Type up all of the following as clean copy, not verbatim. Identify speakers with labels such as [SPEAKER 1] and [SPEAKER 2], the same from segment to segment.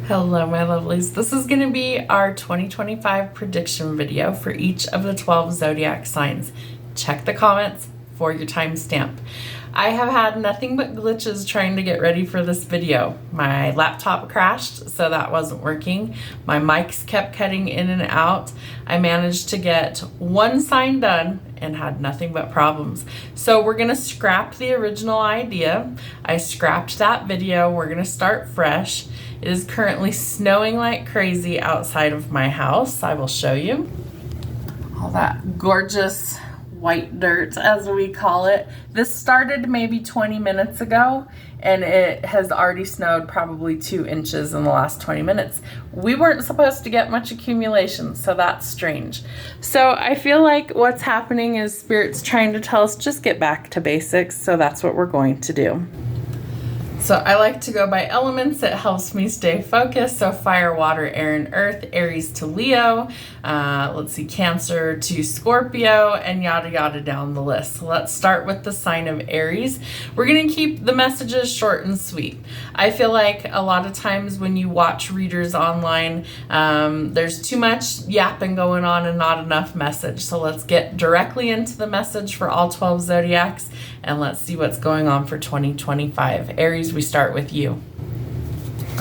[SPEAKER 1] Hello, my lovelies. This is going to be our 2025 prediction video for each of the 12 zodiac signs. Check the comments for your timestamp. I have had nothing but glitches trying to get ready for this video. My laptop crashed, so that wasn't working. My mics kept cutting in and out. I managed to get one sign done and had nothing but problems. So we're gonna scrap the original idea. I scrapped that video. We're gonna start fresh. It is currently snowing like crazy outside of my house. I will show you all that gorgeous white dirt, as we call it. This started maybe 20 minutes ago and it has already snowed probably 2 inches in the last 20 minutes. We weren't supposed to get much accumulation, so that's strange. So I feel like what's happening is Spirit's trying to tell us just get back to basics, so that's what we're going to do. So I like to go by elements. It helps me stay focused. So fire, water, air, and earth. Aries to Leo. Let's see, Cancer to Scorpio, and yada yada down the list. So let's start with the sign of Aries. We're going to keep the messages short and sweet. I feel like a lot of times when you watch readers online, there's too much yapping going on and not enough message. So let's get directly into the message for all 12 zodiacs and let's see what's going on for 2025. Aries, we start with you.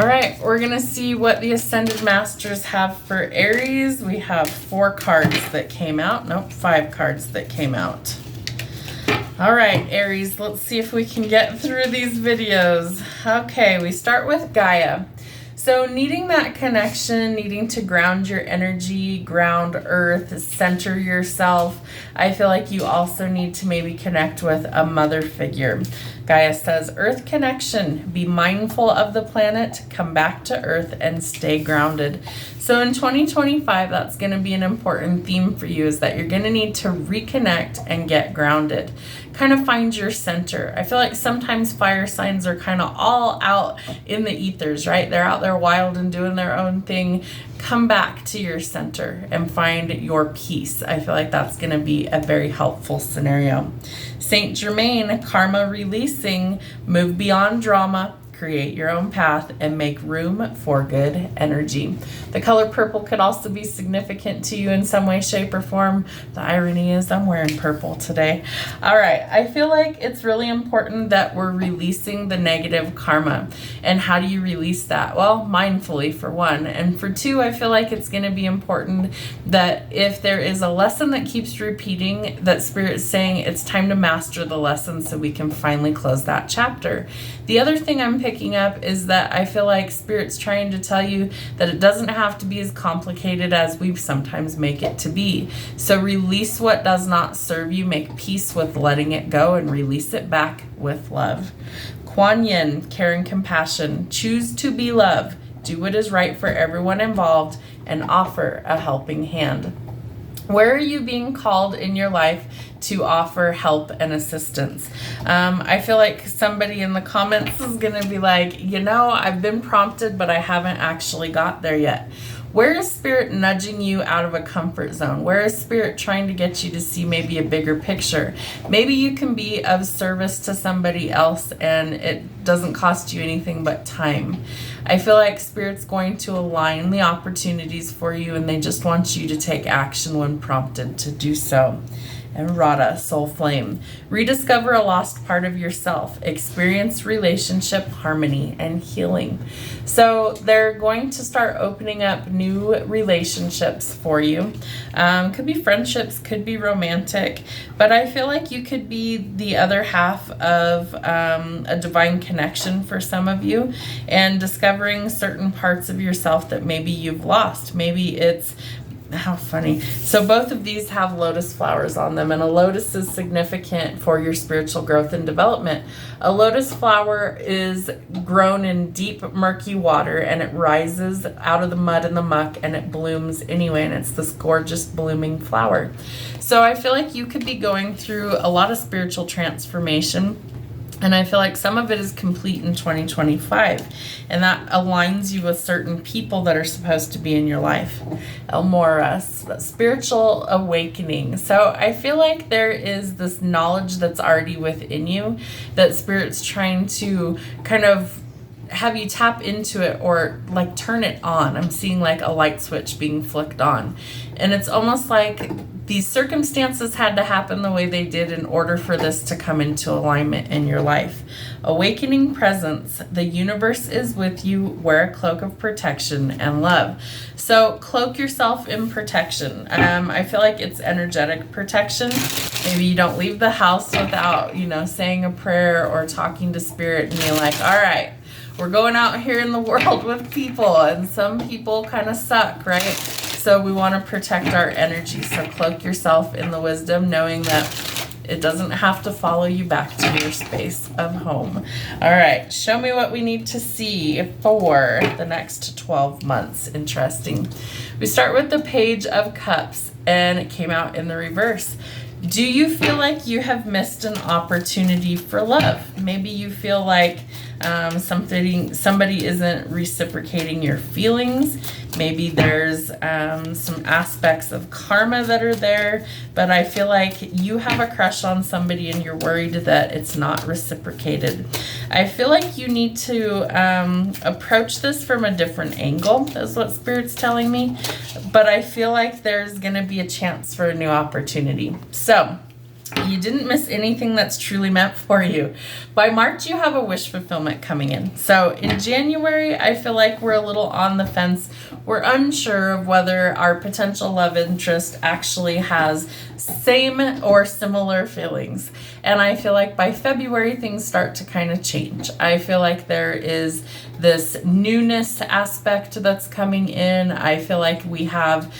[SPEAKER 1] All right, we're gonna see what the Ascended Masters have for Aries. We have 4 cards that came out. Nope, 5 cards that came out. All right, Aries, let's see if we can get through these videos. Okay, we start with Gaia. So needing that connection, needing to ground your energy, ground earth, center yourself. I feel like you also need to maybe connect with a mother figure. Gaia says, earth connection, be mindful of the planet, come back to earth and stay grounded. So in 2025, that's going to be an important theme for you, is that you're going to need to reconnect and get grounded. Kind of find your center. I feel like sometimes fire signs are kind of all out in the ethers, right? They're out there wild and doing their own thing. Come back to your center and find your peace. I feel like that's going to be a very helpful scenario. Saint Germain, karma releasing, move beyond drama, create your own path, and make room for good energy. The color purple could also be significant to you in some way, shape, or form. The irony is I'm wearing purple today. All right, I feel like it's really important that we're releasing the negative karma. And how do you release that? Well, mindfully, for one. And for two, I feel like it's going to be important that if there is a lesson that keeps repeating, that Spirit's saying it's time to master the lesson so we can finally close that chapter. The other thing I'm picking up is that I feel like Spirit's trying to tell you that it doesn't have to be as complicated as we sometimes make it to be. So release what does not serve you, make peace with letting it go, and release it back with love. Kuan Yin, care and compassion, choose to be love, do what is right for everyone involved, and offer a helping hand. Where are you being called in your life to offer help and assistance? I feel like somebody in the comments is going to be like, you know, I've been prompted, but I haven't actually got there yet. Where is Spirit nudging you out of a comfort zone? Where is Spirit trying to get you to see maybe a bigger picture? Maybe you can be of service to somebody else and it doesn't cost you anything but time. I feel like Spirit's going to align the opportunities for you, and they just want you to take action when prompted to do so. And Radha, soul flame, rediscover a lost part of yourself, experience relationship harmony and healing. So they're going to start opening up new relationships for you. Could be friendships, could be romantic, but I feel like you could be the other half of a divine connection for some of you, and discovering certain parts of yourself that maybe you've lost. Maybe it's how funny. So both of these have lotus flowers on them, and a lotus is significant for your spiritual growth and development. A lotus flower is grown in deep, murky water, and it rises out of the mud and the muck, and it blooms anyway, and it's this gorgeous blooming flower. So I feel like you could be going through a lot of spiritual transformation. And I feel like some of it is complete in 2025. And that aligns you with certain people that are supposed to be in your life. Elmora, spiritual awakening. So I feel like there is this knowledge that's already within you that Spirit's trying to kind of have you tap into it or like turn it on. I'm seeing like a light switch being flicked on. And it's almost like these circumstances had to happen the way they did in order for this to come into alignment in your life. Awakening presence. The universe is with you. Wear a cloak of protection and love. So cloak yourself in protection. I feel like it's energetic protection. Maybe you don't leave the house without, saying a prayer or talking to spirit and you're like, all right, we're going out here in the world with people, and some people kind of suck, right? So we want to protect our energy. So cloak yourself in the wisdom, knowing that it doesn't have to follow you back to your space of home. All right, show me what we need to see for the next 12 months. Interesting. We start with the Page of Cups, and it came out in the reverse. Do you feel like you have missed an opportunity for love? Maybe you feel like somebody isn't reciprocating your feelings. Maybe there's some aspects of karma that are there, but I feel like you have a crush on somebody and you're worried that it's not reciprocated. I feel like you need to approach this from a different angle, is what Spirit's telling me, but I feel like there's going to be a chance for a new opportunity. So you didn't miss anything that's truly meant for you. By March, you have a wish fulfillment coming in. So in January, I feel like we're a little on the fence. We're unsure of whether our potential love interest actually has same or similar feelings. And I feel like by February, things start to kind of change. I feel like there is this newness aspect that's coming in. I feel like we have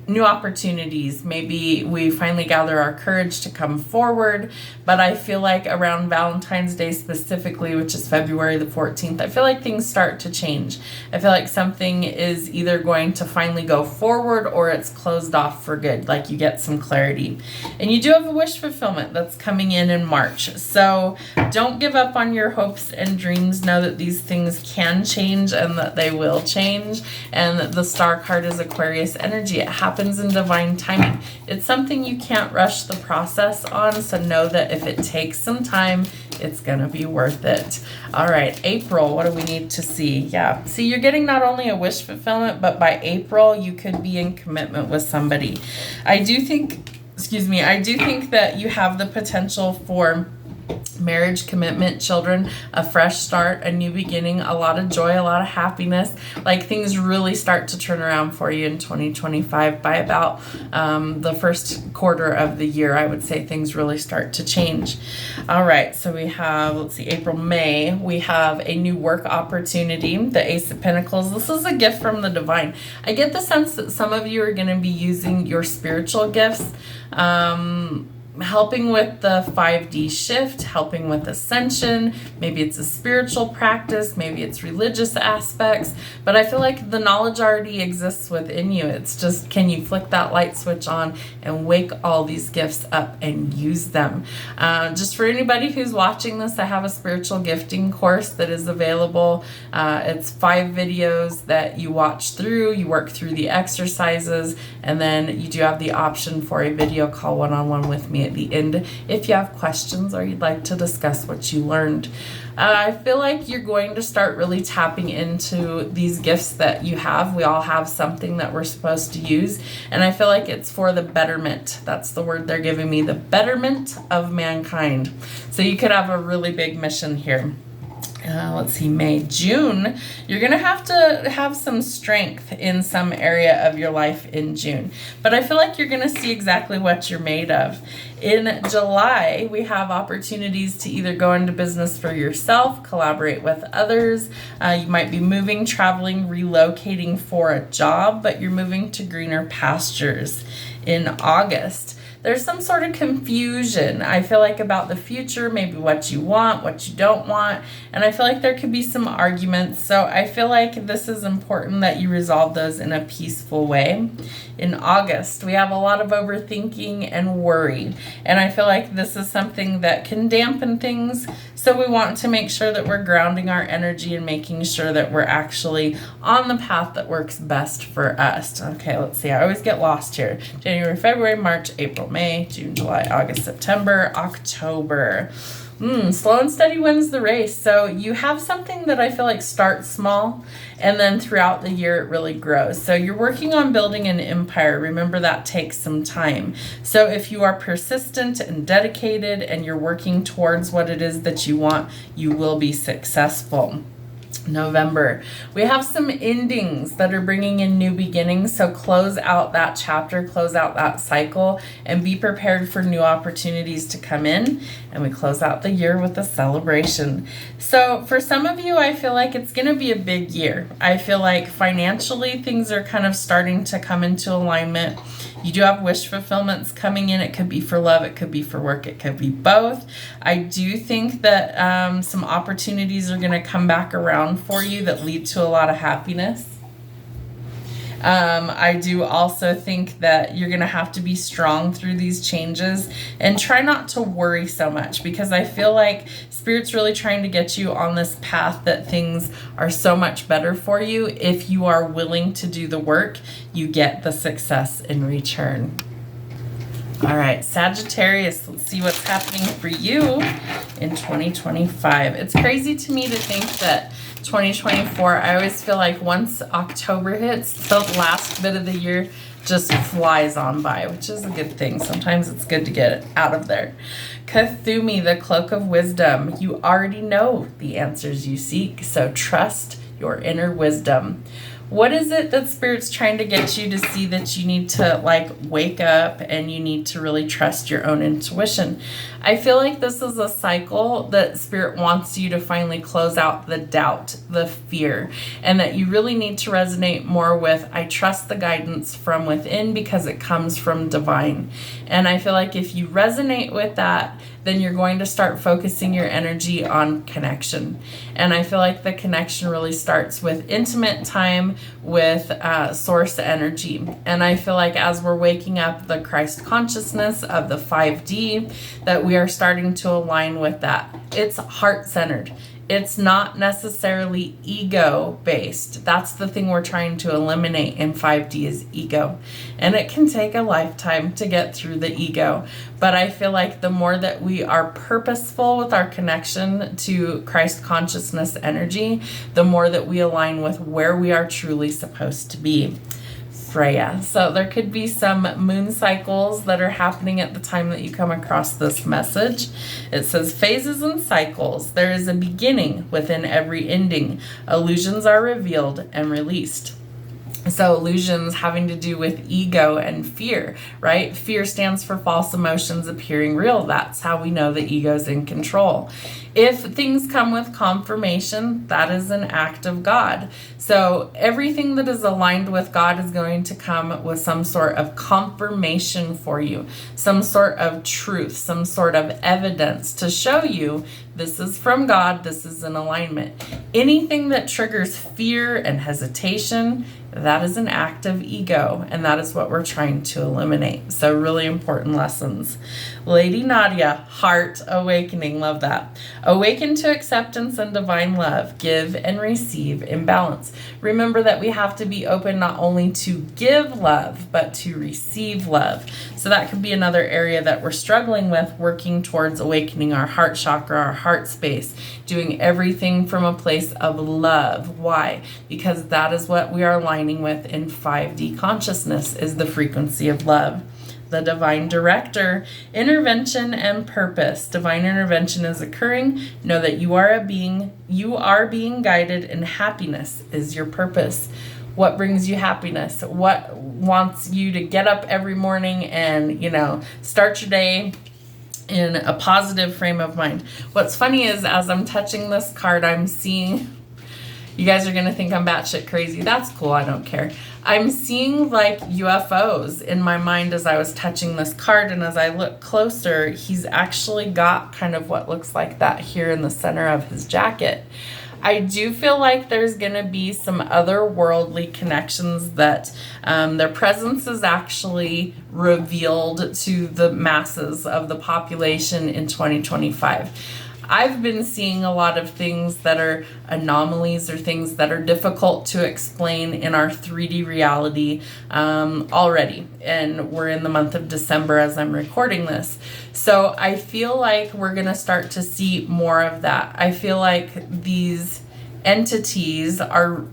[SPEAKER 1] new opportunities. Maybe we finally gather our courage to come forward, but I feel like around Valentine's Day specifically, which is February the 14th, I feel like things start to change. I feel like something is either going to finally go forward or it's closed off for good, like you get some clarity. And you do have a wish fulfillment that's coming in March. So don't give up on your hopes and dreams. Know that these things can change and that they will change, and that the star card is Aquarius energy. It happens in divine timing. It's something you can't rush the process on, so know that if it takes some time, it's gonna be worth it. All right, April, what do we need to see? Yeah, see, you're getting not only a wish fulfillment, but by April, you could be in commitment with somebody. I do think that you have the potential for marriage, commitment, children, a fresh start, a new beginning, a lot of joy, a lot of happiness. Like things really start to turn around for you in 2025 by about the first quarter of the year. I would say things really start to change. All right, so we have, let's see, April, May, we have a new work opportunity, the Ace of Pentacles. This is a gift from the divine. I get the sense that some of you are going to be using your spiritual gifts, helping with the 5D shift, helping with ascension. Maybe it's a spiritual practice, maybe it's religious aspects, but I feel like the knowledge already exists within you. It's just, can you flick that light switch on and wake all these gifts up and use them? Just for anybody who's watching this, I have a spiritual gifting course that is available. It's 5 videos that you watch through, you work through the exercises, and then you do have the option for a video call one-on-one with me at the end if you have questions or you'd like to discuss what you learned. I feel like you're going to start really tapping into these gifts that you have. We all have something that we're supposed to use, and I feel like it's for the betterment. That's the word they're giving me, the betterment of mankind. So you could have a really big mission here. Let's see, May, June, you're going to have some strength in some area of your life in June. But I feel like you're going to see exactly what you're made of. In July, we have opportunities to either go into business for yourself, collaborate with others. You might be moving, traveling, relocating for a job, but you're moving to greener pastures. In August, there's some sort of confusion, I feel like, about the future, maybe what you want, what you don't want, and I feel like there could be some arguments. So I feel like this is important that you resolve those in a peaceful way. In August, we have a lot of overthinking and worry, and I feel like this is something that can dampen things. So we want to make sure that we're grounding our energy and making sure that we're actually on the path that works best for us. Okay, let's see. I always get lost here. January, February, March, April, May, June, July, August, September, October. Slow and steady wins the race. So you have something that I feel like starts small, and then throughout the year it really grows. So you're working on building an empire. Remember, that takes some time. So if you are persistent and dedicated and you're working towards what it is that you want, you will be successful. November, we have some endings that are bringing in new beginnings. So close out that chapter, close out that cycle, and be prepared for new opportunities to come in. And we close out the year with a celebration. So for some of you, I feel like it's going to be a big year. I feel like financially things are kind of starting to come into alignment. You do have wish fulfillments coming in. It could be for love, it could be for work, it could be both. I do think that some opportunities are going to come back around for you that lead to a lot of happiness. I do also think that you're going to have to be strong through these changes and try not to worry so much, because I feel like Spirit's really trying to get you on this path that things are so much better for you. If you are willing to do the work, you get the success in return. All right, Sagittarius, let's see what's happening for you in 2025. It's crazy to me to think that 2024, I always feel like once October hits, the last bit of the year just flies on by, which is a good thing. Sometimes it's good to get it out of there. Cthulhu, the cloak of wisdom. You already know the answers you seek, so trust your inner wisdom. What is it that Spirit's trying to get you to see that you need to like wake up and you need to really trust your own intuition? I feel like this is a cycle that Spirit wants you to finally close out the doubt, the fear, and that you really need to resonate more with, I trust the guidance from within because it comes from divine. And I feel like if you resonate with that, then you're going to start focusing your energy on connection. And I feel like the connection really starts with intimate time with source energy. And I feel like as we're waking up the Christ consciousness of the 5D, that we are starting to align with that. It's heart-centered. It's not necessarily ego-based. That's the thing we're trying to eliminate in 5D is ego. And it can take a lifetime to get through the ego. But I feel like the more that we are purposeful with our connection to Christ consciousness energy, the more that we align with where we are truly supposed to be. Freya. So there could be some moon cycles that are happening at the time that you come across this message. It says phases and cycles. There is a beginning within every ending. Illusions are revealed and released. So illusions having to do with ego and fear, right? Fear stands for false emotions appearing real. That's how we know the ego's in control. If things come with confirmation, that is an act of God. So everything that is aligned with God is going to come with some sort of confirmation for you, some sort of truth, some sort of evidence to show you this is from God, this is in alignment. Anything that triggers fear and hesitation, that is an act of ego, and that is what we're trying to eliminate. So really important lessons. Lady Nadia, heart awakening, love that. Awaken to acceptance and divine love, give and receive in balance. Remember that we have to be open not only to give love, but to receive love. So that could be another area that we're struggling with, working towards awakening our heart chakra, our heart space, doing everything from a place of love. Why? Because that is what we are aligning with in 5D consciousness, is the frequency of love. The divine director, intervention and purpose. Divine intervention is occurring. Know that you are being guided, and happiness is your purpose. What brings you happiness? What wants you to get up every morning and, start your day in a positive frame of mind? What's funny is as I'm touching this card, I'm seeing, you guys are going to think I'm batshit crazy. That's cool. I don't care. I'm seeing like UFOs in my mind as I was touching this card. And as I look closer, he's actually got kind of what looks like that here in the center of his jacket. I do feel like there's going to be some otherworldly connections that their presence is actually revealed to the masses of the population in 2025. I've been seeing a lot of things that are anomalies or things that are difficult to explain in our 3D reality already. And we're in the month of December as I'm recording this. So I feel like we're going to start to see more of that. I feel like these entities are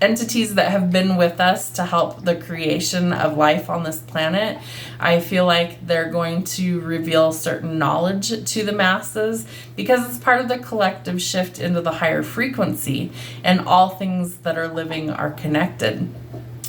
[SPEAKER 1] entities that have been with us to help the creation of life on this planet. I feel like they're going to reveal certain knowledge to the masses because it's part of the collective shift into the higher frequency, and all things that are living are connected.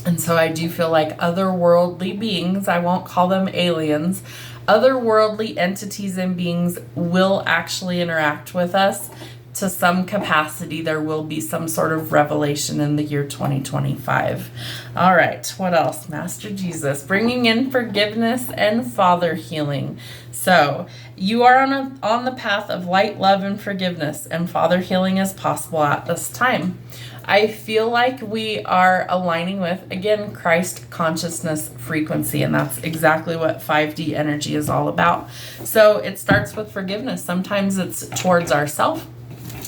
[SPEAKER 1] And so I do feel like otherworldly beings, I won't call them aliens, otherworldly entities and beings will actually interact with us to some capacity. There will be some sort of revelation in the year 2025. All right, what else? Master Jesus, bringing in forgiveness and father healing. So you are on the path of light, love, and forgiveness, and father healing is possible at this time. I feel like we are aligning with, again, Christ consciousness frequency, and that's exactly what 5D energy is all about. So it starts with forgiveness. Sometimes it's towards ourselves.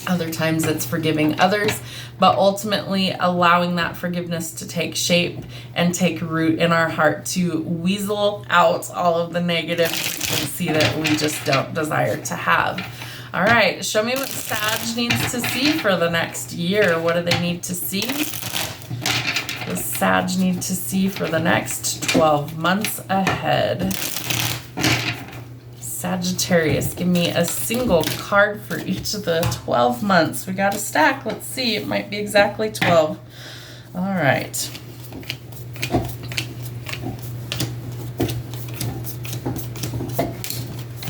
[SPEAKER 1] Other times it's forgiving others, but ultimately allowing that forgiveness to take shape and take root in our heart to weasel out all of the negative frequency that we just don't desire to have. All right, show me what Sag needs to see for the next year. What do they need to see? The Sag need to see for the next 12 months ahead. Sagittarius, give me a single card for each of the 12 months. We got a stack. Let's see. It might be exactly 12. All right.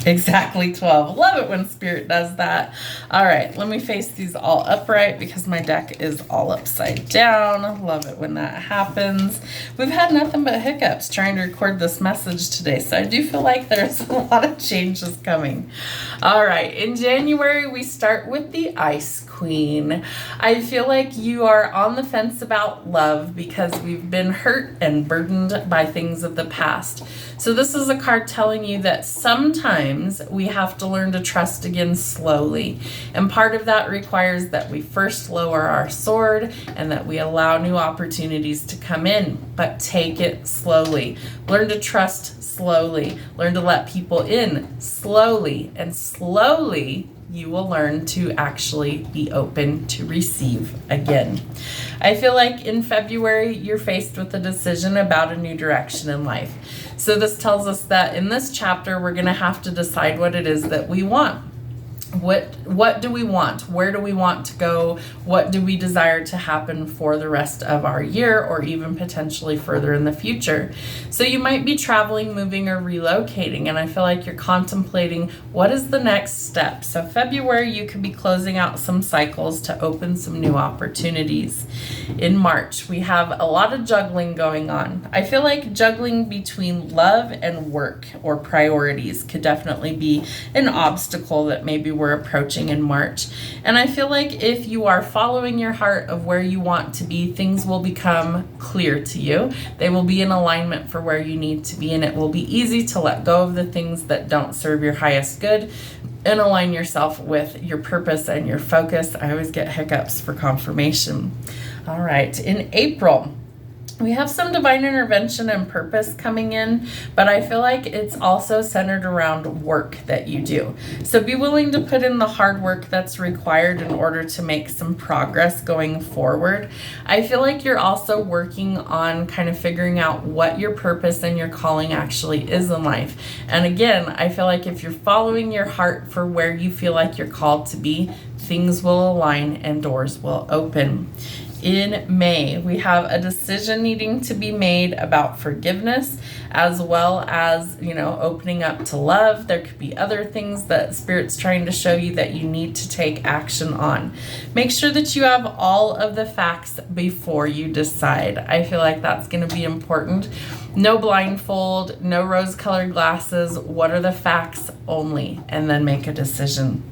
[SPEAKER 1] Exactly 12. Love it when Spirit does that. All right, let me face these all upright because my deck is all upside down. Love it when that happens. We've had nothing but hiccups trying to record this message today, so I do feel like there's a lot of changes coming. All right, in January, we start with the Ice Queen. I feel like you are on the fence about love because we've been hurt and burdened by things of the past. So this is a card telling you that sometimes we have to learn to trust again slowly. And part of that requires that we first lower our sword and that we allow new opportunities to come in, but take it slowly. Learn to trust slowly. Learn to let people in slowly, and slowly you will learn to actually be open to receive again. I feel like in February, you're faced with a decision about a new direction in life. So this tells us that in this chapter, we're going to have to decide what it is that we want. What do we want? Where do we want to go? What do we desire to happen for the rest of our year, or even potentially further in the future? So you might be traveling, moving, or relocating, and I feel like you're contemplating what is the next step. So February, you could be closing out some cycles to open some new opportunities. In March, we have a lot of juggling going on. I feel like juggling between love and work or priorities could definitely be an obstacle that maybe we're approaching in March. And I feel like if you are following your heart of where you want to be, things will become clear to you. They will be in alignment for where you need to be, and it will be easy to let go of the things that don't serve your highest good and align yourself with your purpose and your focus. I always get hiccups for confirmation. All right, in April, we have some divine intervention and purpose coming in, but I feel like it's also centered around work that you do. So be willing to put in the hard work that's required in order to make some progress going forward. I feel like you're also working on kind of figuring out what your purpose and your calling actually is in life. And again, I feel like if you're following your heart for where you feel like you're called to be, things will align and doors will open. In May, we have a decision needing to be made about forgiveness, as well as, opening up to love. There could be other things that Spirit's trying to show you that you need to take action on. Make sure that you have all of the facts before you decide. I feel like that's going to be important. No blindfold, no rose-colored glasses. What are the facts only? And then make a decision.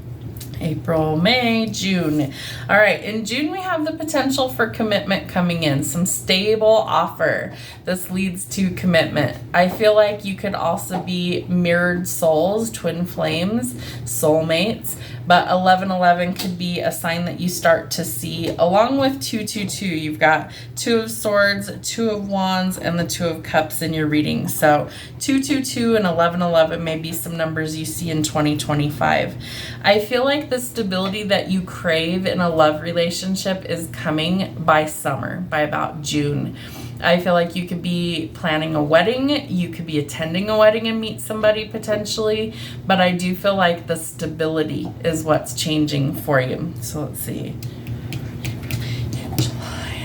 [SPEAKER 1] April, May, June. All right, in June we have the potential for commitment coming in, some stable offer. This leads to commitment. I feel like you could also be mirrored souls, twin flames, soulmates, but 1111 could be a sign that you start to see, along with 222. You've got 2 of Swords, 2 of Wands, and the 2 of Cups in your reading. So 222 and 1111 may be some numbers you see in 2025. I feel like the stability that you crave in a love relationship is coming by summer, by about June. I feel like you could be planning a wedding, you could be attending a wedding and meet somebody potentially, but I do feel like the stability is what's changing for you. So let's see.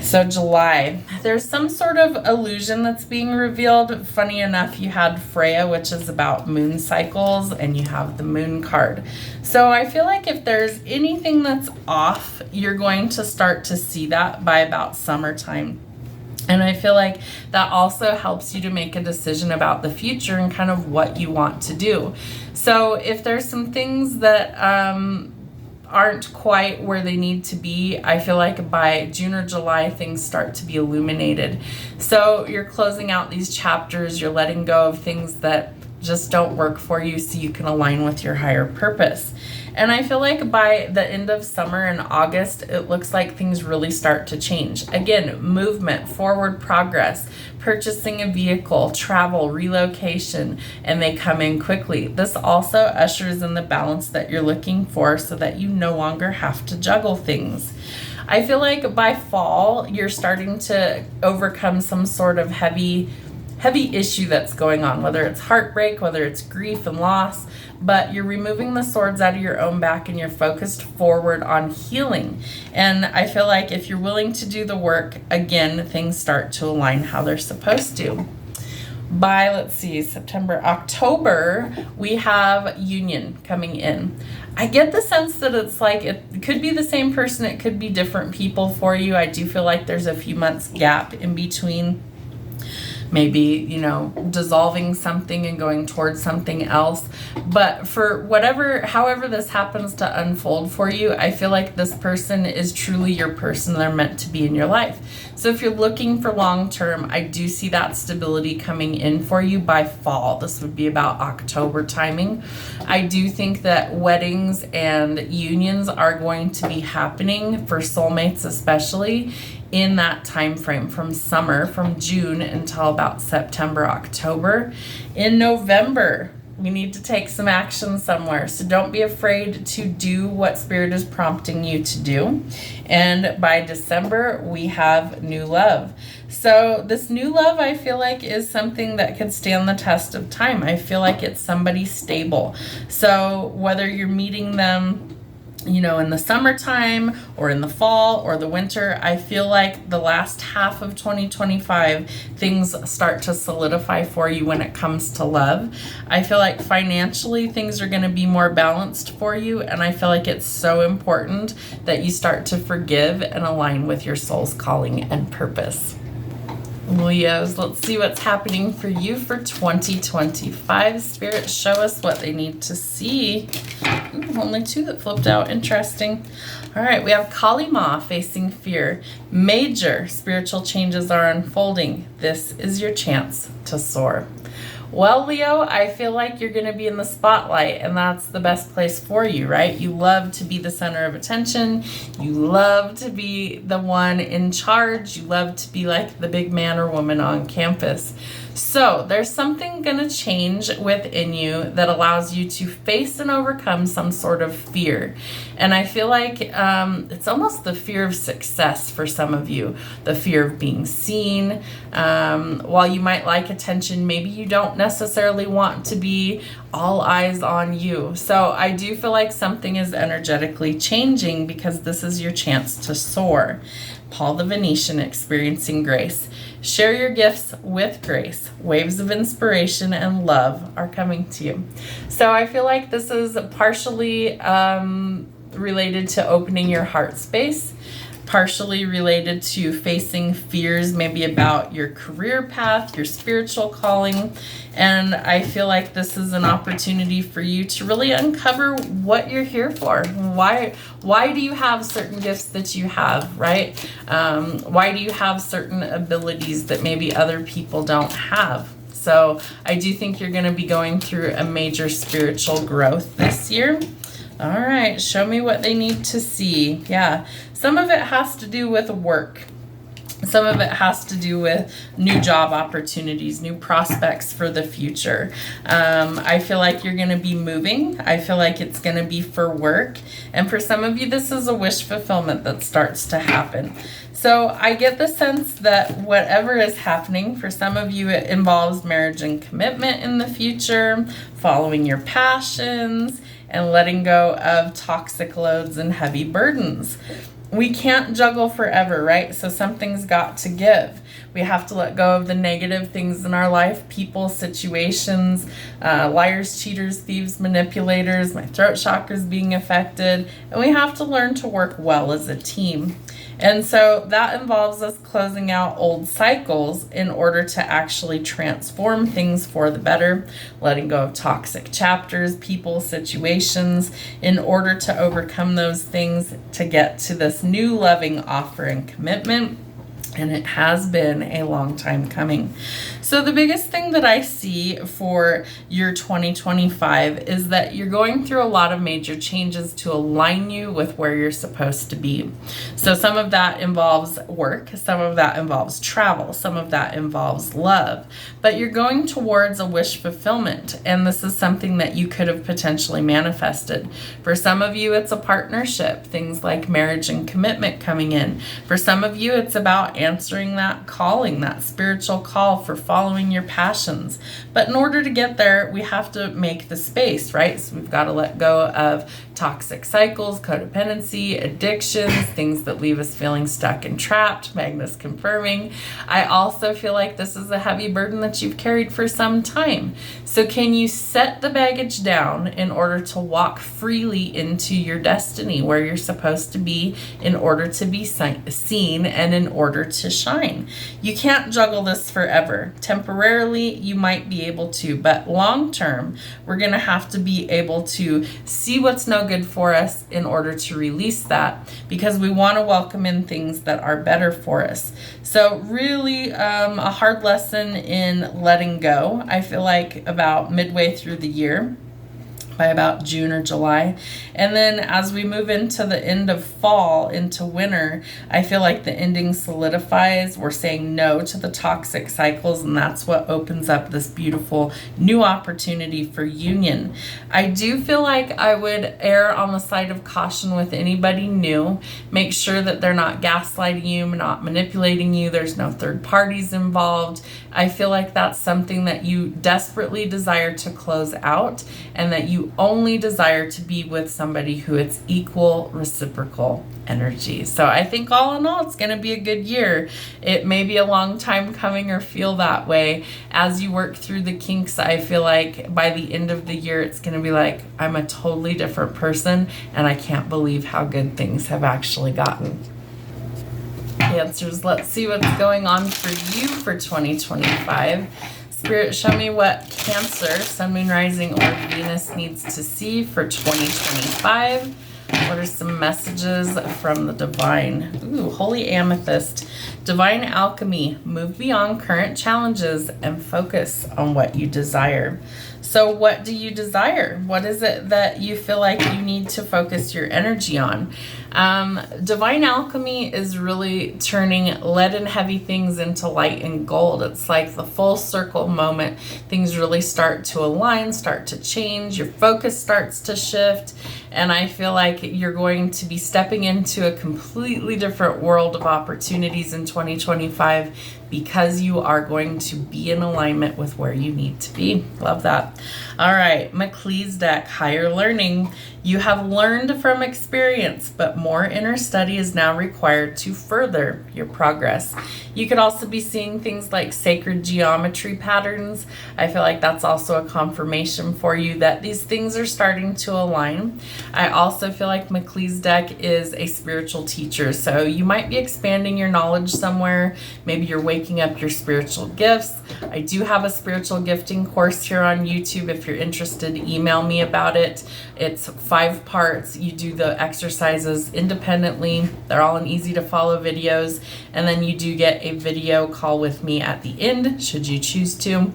[SPEAKER 1] So July, there's some sort of illusion that's being revealed. Funny enough, you had Freya, which is about moon cycles, and you have the moon card. So I feel like if there's anything that's off, you're going to start to see that by about summertime. And I feel like that also helps you to make a decision about the future and kind of what you want to do. So if there's some things that aren't quite where they need to be, I feel like by June or July, things start to be illuminated. So you're closing out these chapters, you're letting go of things that just don't work for you so you can align with your higher purpose. And I feel like by the end of summer in August, it looks like things really start to change. Again, movement, forward progress, purchasing a vehicle, travel, relocation, and they come in quickly. This also ushers in the balance that you're looking for so that you no longer have to juggle things. I feel like by fall, you're starting to overcome some sort of heavy issue that's going on, whether it's heartbreak, whether it's grief and loss, but you're removing the swords out of your own back and you're focused forward on healing. And I feel like if you're willing to do the work, again, things start to align how they're supposed to. By, let's see, September, October, we have union coming in. I get the sense that it's like, it could be the same person, it could be different people for you. I do feel like there's a few months gap in between. Maybe, you know, dissolving something and going towards something else. But for however this happens to unfold for you, I feel like this person is truly your person. They're meant to be in your life. So if you're looking for long term, I do see that stability coming in for you by fall. This would be about October timing. I do think that weddings and unions are going to be happening for soulmates, especially in that time frame from summer, from June until about September, October. In November, we need to take some action somewhere. So don't be afraid to do what Spirit is prompting you to do. And by December, we have new love. So this new love, I feel like, is something that could stand the test of time. I feel like it's somebody stable. So whether you're meeting them, you know, in the summertime or in the fall or the winter, I feel like the last half of 2025, things start to solidify for you when it comes to love. I feel like financially, things are going to be more balanced for you. And I feel like it's so important that you start to forgive and align with your soul's calling and purpose. Leos, let's see what's happening for you for 2025. Spirit, show us what they need to see. Ooh, only 2 that flipped out. Interesting. All right, we have Kali Ma facing fear. Major spiritual changes are unfolding. This is your chance to soar. Well, Leo, I feel like you're going to be in the spotlight, and that's the best place for you, right? You love to be the center of attention. You love to be the one in charge. You love to be like the big man or woman on campus. So there's something going to change within you that allows you to face and overcome some sort of fear. And I feel like it's almost the fear of success for some of you, the fear of being seen. While you might like attention, maybe you don't necessarily want to be all eyes on you. So I do feel like something is energetically changing because this is your chance to soar. Paul the Venetian, experiencing grace. Share your gifts with grace. Waves of inspiration and love are coming to you. So I feel like this is partially related to opening your heart space, partially related to facing fears, maybe about your career path, your spiritual calling. And I feel like this is an opportunity for you to really uncover what you're here for. Why do you have certain gifts that you have, right? Why do you have certain abilities that maybe other people don't have? So I do think you're going to be going through a major spiritual growth this year. All right, show me what they need to see. Yeah, some of it has to do with work. Some of it has to do with new job opportunities, new prospects for the future. I feel like you're going to be moving. I feel like it's going to be for work. And for some of you, this is a wish fulfillment that starts to happen. So I get the sense that whatever is happening, for some of you, it involves marriage and commitment in the future, following your passions, and letting go of toxic loads and heavy burdens. We can't juggle forever, right? So something's got to give. We have to let go of the negative things in our life, people, situations, liars, cheaters, thieves, manipulators, my throat chakra's being affected, and we have to learn to work well as a team. And so that involves us closing out old cycles in order to actually transform things for the better, letting go of toxic chapters, people, situations, in order to overcome those things to get to this new loving offer and commitment. And it has been a long time coming. So the biggest thing that I see for your 2025 is that you're going through a lot of major changes to align you with where you're supposed to be. So some of that involves work, some of that involves travel, some of that involves love, but you're going towards a wish fulfillment. And this is something that you could have potentially manifested. For some of you, it's a partnership, things like marriage and commitment coming in. For some of you, it's about answering that calling, that spiritual call for following your passions. But in order to get there, we have to make the space, right? So we've got to let go of toxic cycles, codependency, addictions, things that leave us feeling stuck and trapped. Magnus confirming. I also feel like this is a heavy burden that you've carried for some time. So can you set the baggage down in order to walk freely into your destiny, where you're supposed to be, in order to be seen and in order to shine? You can't juggle this forever. Temporarily, you might be able to, but long term, we're going to have to be able to see what's no good for us in order to release that, because we want to welcome in things that are better for us. So really a hard lesson in letting go. I feel like about midway through the year, by about June or July. And then as we move into the end of fall, into winter, I feel like the ending solidifies. We're saying no to the toxic cycles, and that's what opens up this beautiful new opportunity for union. I do feel like I would err on the side of caution with anybody new. Make sure that they're not gaslighting you, not manipulating you. There's no third parties involved. I feel like that's something that you desperately desire to close out, and that you only desire to be with somebody who it's equal reciprocal energy. So I think all in all, it's going to be a good year. It may be a long time coming or feel that way. As you work through the kinks, I feel like by the end of the year, it's going to be like, I'm a totally different person, and I can't believe how good things have actually gotten. Cancers, let's see what's going on for you for 2025. Spirit, show me what Cancer, Sun, Moon, Rising, or Venus needs to see for 2025. What are some messages from the divine? Ooh, Holy Amethyst. Divine alchemy. Move beyond current challenges and focus on what you desire. So what do you desire? What is it that you feel like you need to focus your energy on? Divine alchemy is really turning lead and heavy things into light and gold. It's like the full circle moment. Things really start to align, start to change. Your focus starts to shift. And I feel like you're going to be stepping into a completely different world of opportunities in 2025, because you are going to be in alignment with where you need to be. Love that. All right, McLeod's deck, higher learning. You have learned from experience, but more inner study is now required to further your progress. You could also be seeing things like sacred geometry patterns. I feel like that's also a confirmation for you that these things are starting to align. I also feel like McLeod's deck is a spiritual teacher, so you might be expanding your knowledge somewhere. Maybe you're waking up your spiritual gifts. I do have a spiritual gifting course here on YouTube. If you're interested, email me about it. It's 5 parts. You do the exercises independently. They're all in easy to follow videos. And then you do get a video call with me at the end, should you choose to.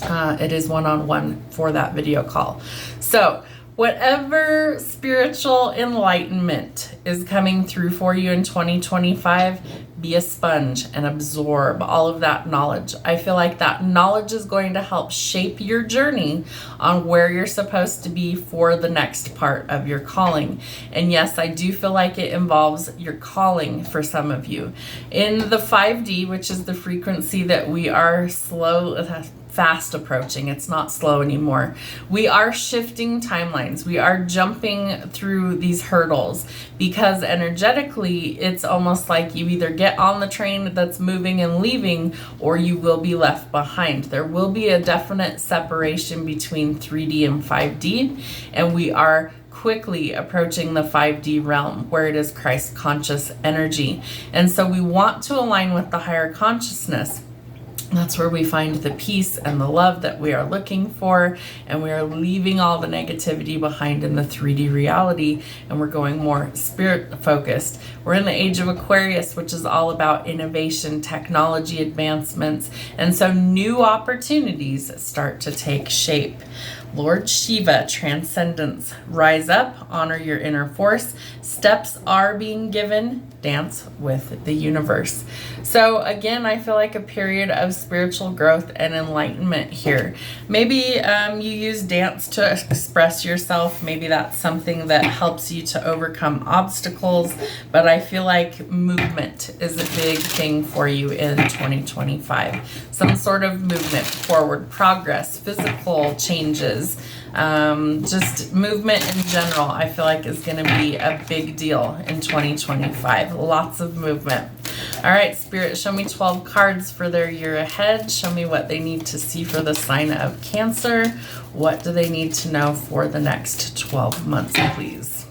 [SPEAKER 1] It is one-on-one for that video call. So Whatever spiritual enlightenment is coming through for you in 2025, be a sponge and absorb all of that knowledge. I feel like that knowledge is going to help shape your journey on where you're supposed to be for the next part of your calling. And yes, I do feel like it involves your calling for some of you. In the 5D, which is the frequency that we are fast approaching, it's not slow anymore. We are shifting timelines. We are jumping through these hurdles because energetically, it's almost like you either get on the train that's moving and leaving, or you will be left behind. There will be a definite separation between 3D and 5D, and we are quickly approaching the 5D realm where it is Christ conscious energy. And so we want to align with the higher consciousness. That's where we find the peace and the love that we are looking for, and we are leaving all the negativity behind in the 3D reality, and we're going more spirit focused. We're in the age of Aquarius, which is all about innovation, technology advancements, and so new opportunities start to take shape. Lord Shiva, transcendence, rise up, honor your inner force. Steps are being given, dance with the universe. So again, I feel like a period of spiritual growth and enlightenment here. Maybe you use dance to express yourself. Maybe that's something that helps you to overcome obstacles. But I feel like movement is a big thing for you in 2025. Some sort of movement forward, progress, physical changes, just movement in general, I feel like is going to be a big deal in 2025. Lots of movement. All right, Spirit, show me 12 cards for their year ahead. Show me what they need to see for the sign of Cancer. What do they need to know for the next 12 months, please?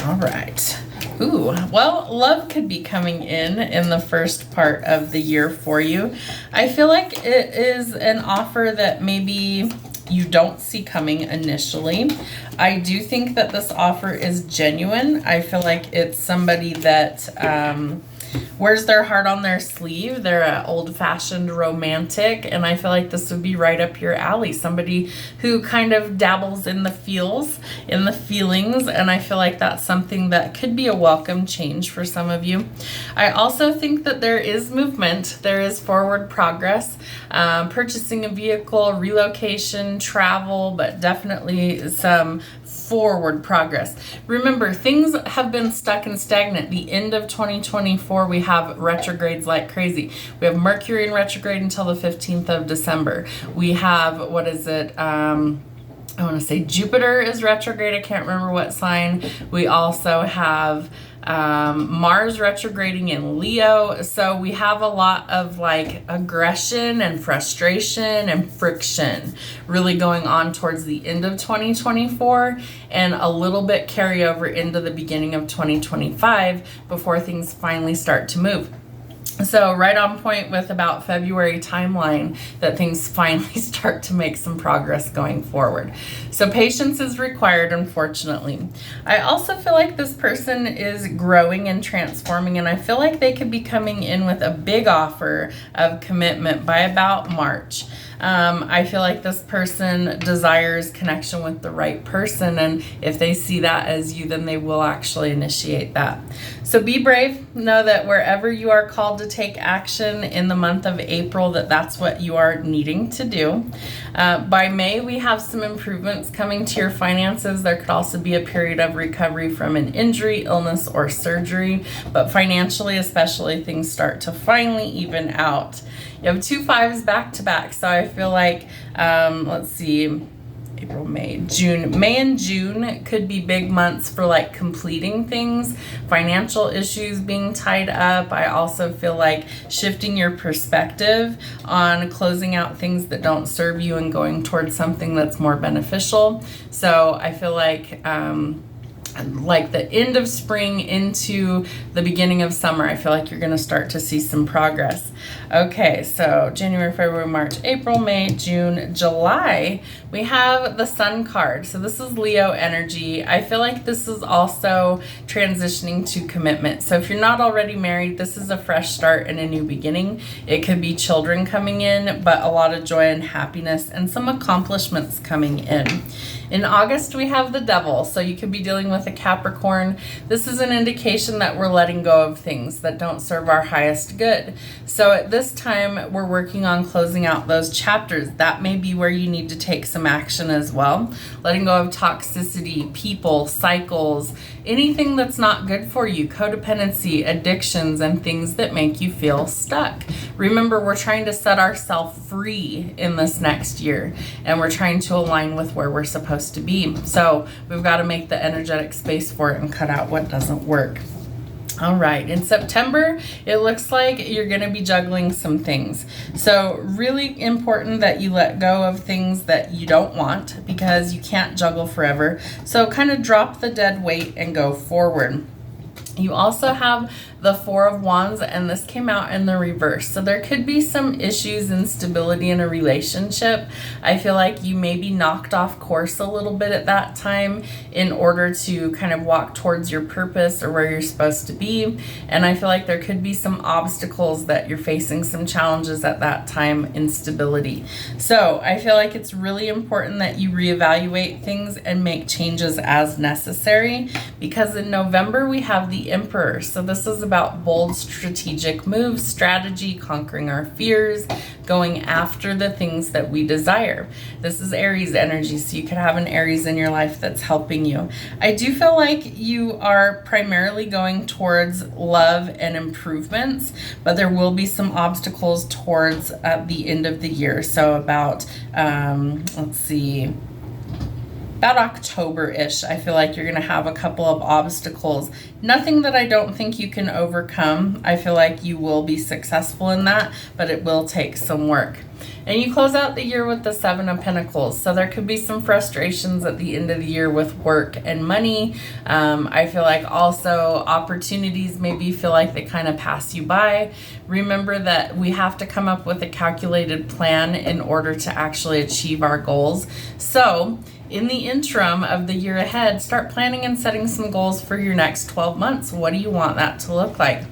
[SPEAKER 1] All right. Ooh, well, love could be coming in the first part of the year for you. I feel like it is an offer that maybe you don't see coming initially. I do think that this offer is genuine. I feel like it's somebody that wears their heart on their sleeve. They're an old-fashioned romantic, and I feel like this would be right up your alley. Somebody who kind of dabbles in the feels, in the feelings, and I feel like that's something that could be a welcome change for some of you. I also think that there is movement. There is forward progress, purchasing a vehicle, relocation, travel, but definitely some forward progress. Remember, things have been stuck and stagnant. The end of 2024, we have retrogrades like crazy. We have Mercury in retrograde until the 15th of December. We have, what is it? I want to say Jupiter is retrograde. I can't remember what sign. We also have Mars retrograding in Leo. So we have a lot of like aggression and frustration and friction really going on towards the end of 2024 and a little bit carryover into the beginning of 2025 before things finally start to move. So right on point with about February timeline that things finally start to make some progress going forward. So patience is required, unfortunately. I also feel like this person is growing and transforming, and I feel like they could be coming in with a big offer of commitment by about March. I feel like this person desires connection with the right person, and if they see that as you, then they will actually initiate that. So be brave. Know that wherever you are called to take action in the month of April, that's what you are needing to do. By May, we have some improvements coming to your finances. There could also be a period of recovery from an injury, illness, or surgery, but financially especially, things start to finally even out. You have 2 5s back to back, so I feel like, let's see, April, May, June. May and June could be big months for like completing things, financial issues being tied up. I also feel like shifting your perspective on closing out things that don't serve you and going towards something that's more beneficial. So I feel like like the end of spring into the beginning of summer, I feel like you're going to start to see some progress. Okay, so January, February, March, April, May, June, July, we have the Sun card. So this is Leo energy. I feel like this is also transitioning to commitment. So if you're not already married, this is a fresh start and a new beginning. It could be children coming in, but a lot of joy and happiness and some accomplishments coming in. In August, we have the Devil, so you could be dealing with a Capricorn. This is an indication that we're letting go of things that don't serve our highest good. So at this time, we're working on closing out those chapters. That may be where you need to take some action as well. Letting go of toxicity, people, cycles, anything that's not good for you, codependency, addictions, and things that make you feel stuck. Remember, we're trying to set ourselves free in this next year, and we're trying to align with where we're supposed to be. So we've got to make the energetic space for it and cut out what doesn't work. All right, in September, it looks like you're going to be juggling some things. So really important that you let go of things that you don't want, because you can't juggle forever. So kind of drop the dead weight and go forward. You also have the Four of Wands, and this came out in the reverse. So there could be some issues and instability in a relationship. I feel like you may be knocked off course a little bit at that time in order to kind of walk towards your purpose or where you're supposed to be. And I feel like there could be some obstacles that you're facing, some challenges at that time, instability. So I feel like it's really important that you reevaluate things and make changes as necessary, because in November we have the Emperor. So this is about bold strategic moves, strategy, conquering our fears, going after the things that we desire. This is Aries energy, so you could have an Aries in your life that's helping you. I do feel like you are primarily going towards love and improvements, but there will be some obstacles towards the end of the year. So about, let's see, about October-ish, I feel like you're going to have a couple of obstacles. Nothing that I don't think you can overcome. I feel like you will be successful in that, but it will take some work. And you close out the year with the Seven of Pentacles. So there could be some frustrations at the end of the year with work and money. I feel like also opportunities maybe feel like they kind of pass you by. Remember that we have to come up with a calculated plan in order to actually achieve our goals. So in the interim of the year ahead, start planning and setting some goals for your next 12 months. What do you want that to look like?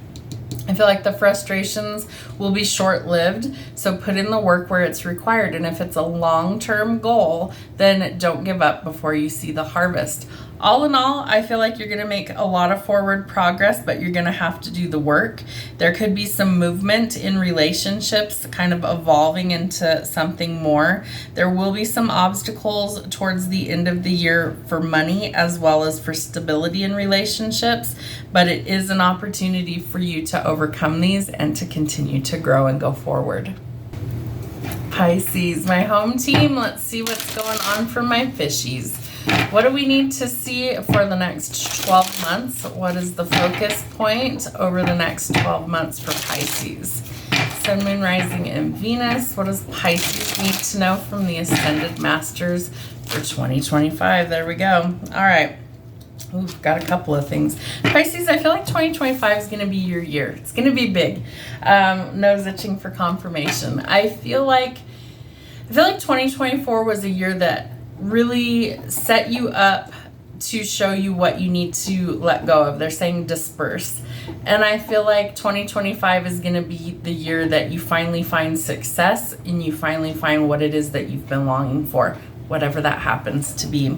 [SPEAKER 1] I feel like the frustrations will be short-lived, so put in the work where it's required. And if it's a long-term goal, then don't give up before you see the harvest. All in all, I feel like you're going to make a lot of forward progress, but you're going to have to do the work. There could be some movement in relationships, kind of evolving into something more. There will be some obstacles towards the end of the year for money as well as for stability in relationships, but it is an opportunity for you to overcome these and to continue to grow and go forward. Pisces, my home team, let's see what's going on for my fishies. What do we need to see for the next 12 months? What is the focus point over the next 12 months for Pisces? Sun, Moon, Rising, and Venus. What does Pisces need to know from the Ascended Masters for 2025? There we go. All right. We've got a couple of things. Pisces, I feel like 2025 is going to be your year. It's going to be big. Nose itching for confirmation. I feel like 2024 was a year that really set you up to show you what you need to let go of. They're saying disperse. And I feel like 2025 is going to be the year that you finally find success and you finally find what it is that you've been longing for, whatever that happens to be.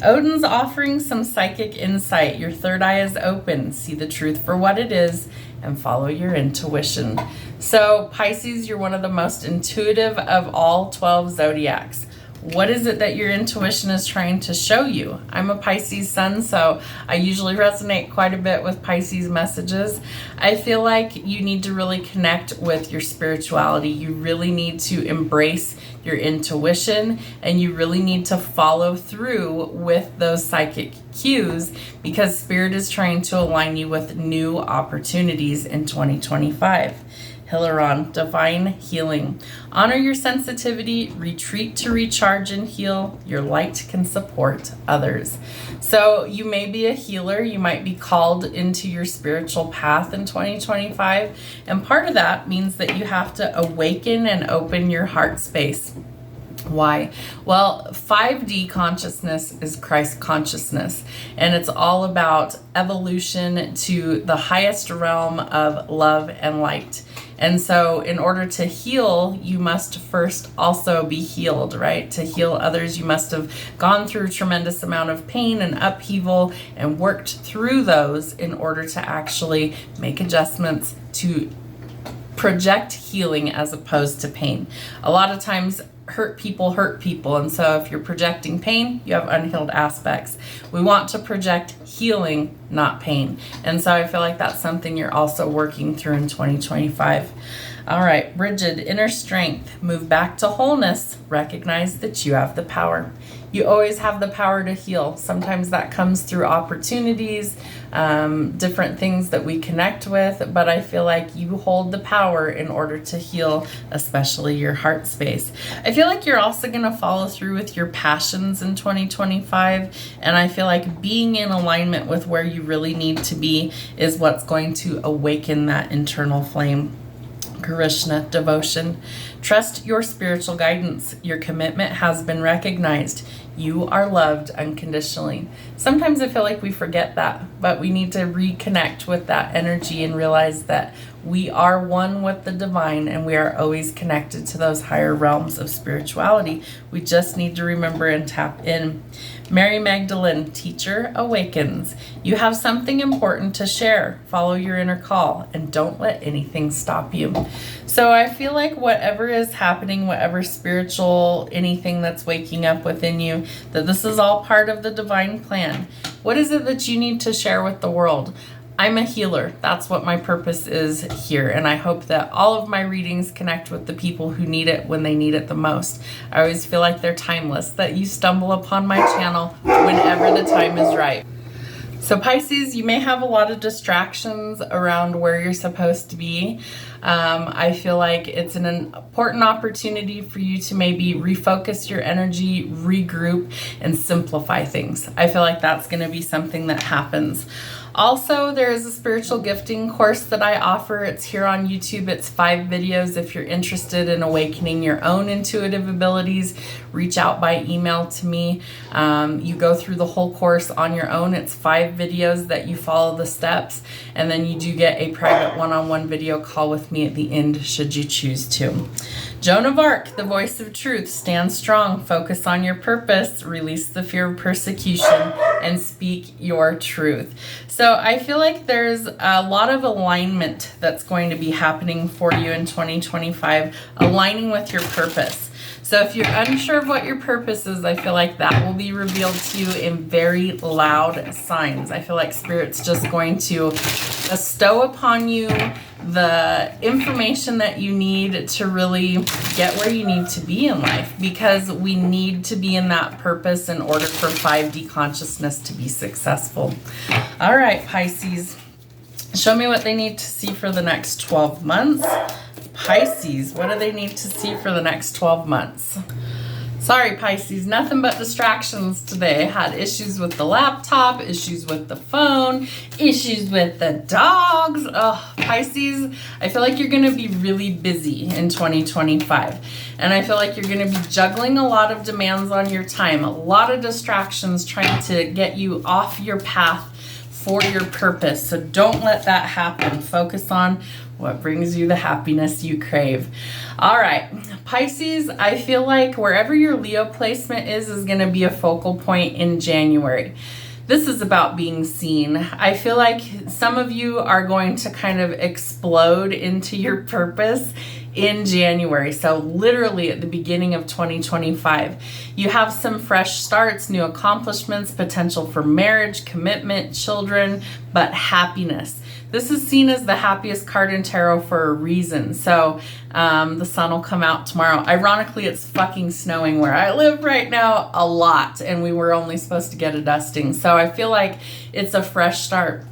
[SPEAKER 1] Odin's offering some psychic insight. Your third eye is open. See the truth for what it is and follow your intuition. So Pisces, you're one of the most intuitive of all 12 zodiacs. What is it that your intuition is trying to show you? I'm a Pisces sun, so I usually resonate quite a bit with Pisces messages. I feel like you need to really connect with your spirituality. You really need to embrace your intuition, and you really need to follow through with those psychic cues, because Spirit is trying to align you with new opportunities in 2025. Hilaron, divine healing. Honor your sensitivity, retreat to recharge and heal. Your light can support others. So you may be a healer. You might be called into your spiritual path in 2025. And part of that means that you have to awaken and open your heart space. Why? Well, 5D consciousness is Christ consciousness, and it's all about evolution to the highest realm of love and light. And so in order to heal, you must first also be healed, right? To heal others, you must have gone through a tremendous amount of pain and upheaval and worked through those in order to actually make adjustments to project healing as opposed to pain. A lot of times hurt people, and so if you're projecting pain, you have unhealed aspects. We want to project healing, not pain, and so I feel like that's something you're also working through in 2025. All right, Bridget, inner strength, move back to wholeness, recognize that you have the power. You always have the power to heal. Sometimes that comes through opportunities, different things that we connect with, but I feel like you hold the power in order to heal, especially your heart space. I feel like you're also going to follow through with your passions in 2025, and I feel like being in alignment with where you really need to be is what's going to awaken that internal flame. Krishna, devotion. Trust your spiritual guidance. Your commitment has been recognized. You are loved unconditionally. Sometimes I feel like we forget that, but we need to reconnect with that energy and realize that we are one with the divine and we are always connected to those higher realms of spirituality. We just need to remember and tap in. Mary Magdalene, teacher awakens. You have something important to share. Follow your inner call and don't let anything stop you. So I feel like whatever is happening, whatever spiritual, anything that's waking up within you, that this is all part of the divine plan. What is it that you need to share with the world? I'm a healer. That's what my purpose is here. And I hope that all of my readings connect with the people who need it when they need it the most. I always feel like they're timeless, that you stumble upon my channel whenever the time is right. So Pisces, you may have a lot of distractions around where you're supposed to be. I feel like it's an important opportunity for you to maybe refocus your energy, regroup, and simplify things. I feel like that's going to be something that happens. Also, there is a spiritual gifting course that I offer. It's here on YouTube. It's 5 videos. If you're interested in awakening your own intuitive abilities, reach out by email to me. You go through the whole course on your own. It's 5 videos that you follow the steps, and then you do get a private one-on-one video call with me at the end should you choose to. Joan of Arc, the voice of truth. Stand strong, focus on your purpose, release the fear of persecution, and speak your truth. So I feel like there's a lot of alignment that's going to be happening for you in 2025, aligning with your purpose. So if you're unsure of what your purpose is, I feel like that will be revealed to you in very loud signs. I feel like Spirit's just going to bestow upon you the information that you need to really get where you need to be in life, because we need to be in that purpose in order for 5D consciousness to be successful. All right, Pisces, show me what they need to see for the next 12 months. Pisces, what do they need to see for the next 12 months? Sorry, Pisces, nothing but distractions today. Had issues with the laptop, issues with the phone, issues with the dogs. Oh, Pisces, I feel like you're going to be really busy in 2025. And I feel like you're going to be juggling a lot of demands on your time, a lot of distractions trying to get you off your path for your purpose. So don't let that happen. Focus on what brings you the happiness you crave. All right, Pisces, I feel like wherever your Leo placement is going to be a focal point in January. This is about being seen. I feel like some of you are going to kind of explode into your purpose in January. So literally at the beginning of 2025, you have some fresh starts, new accomplishments, potential for marriage, commitment, children, but happiness. This is seen as the happiest card in tarot for a reason. So the sun will come out tomorrow. Ironically, it's fucking snowing where I live right now a lot, and we were only supposed to get a dusting. So I feel like it's a fresh start.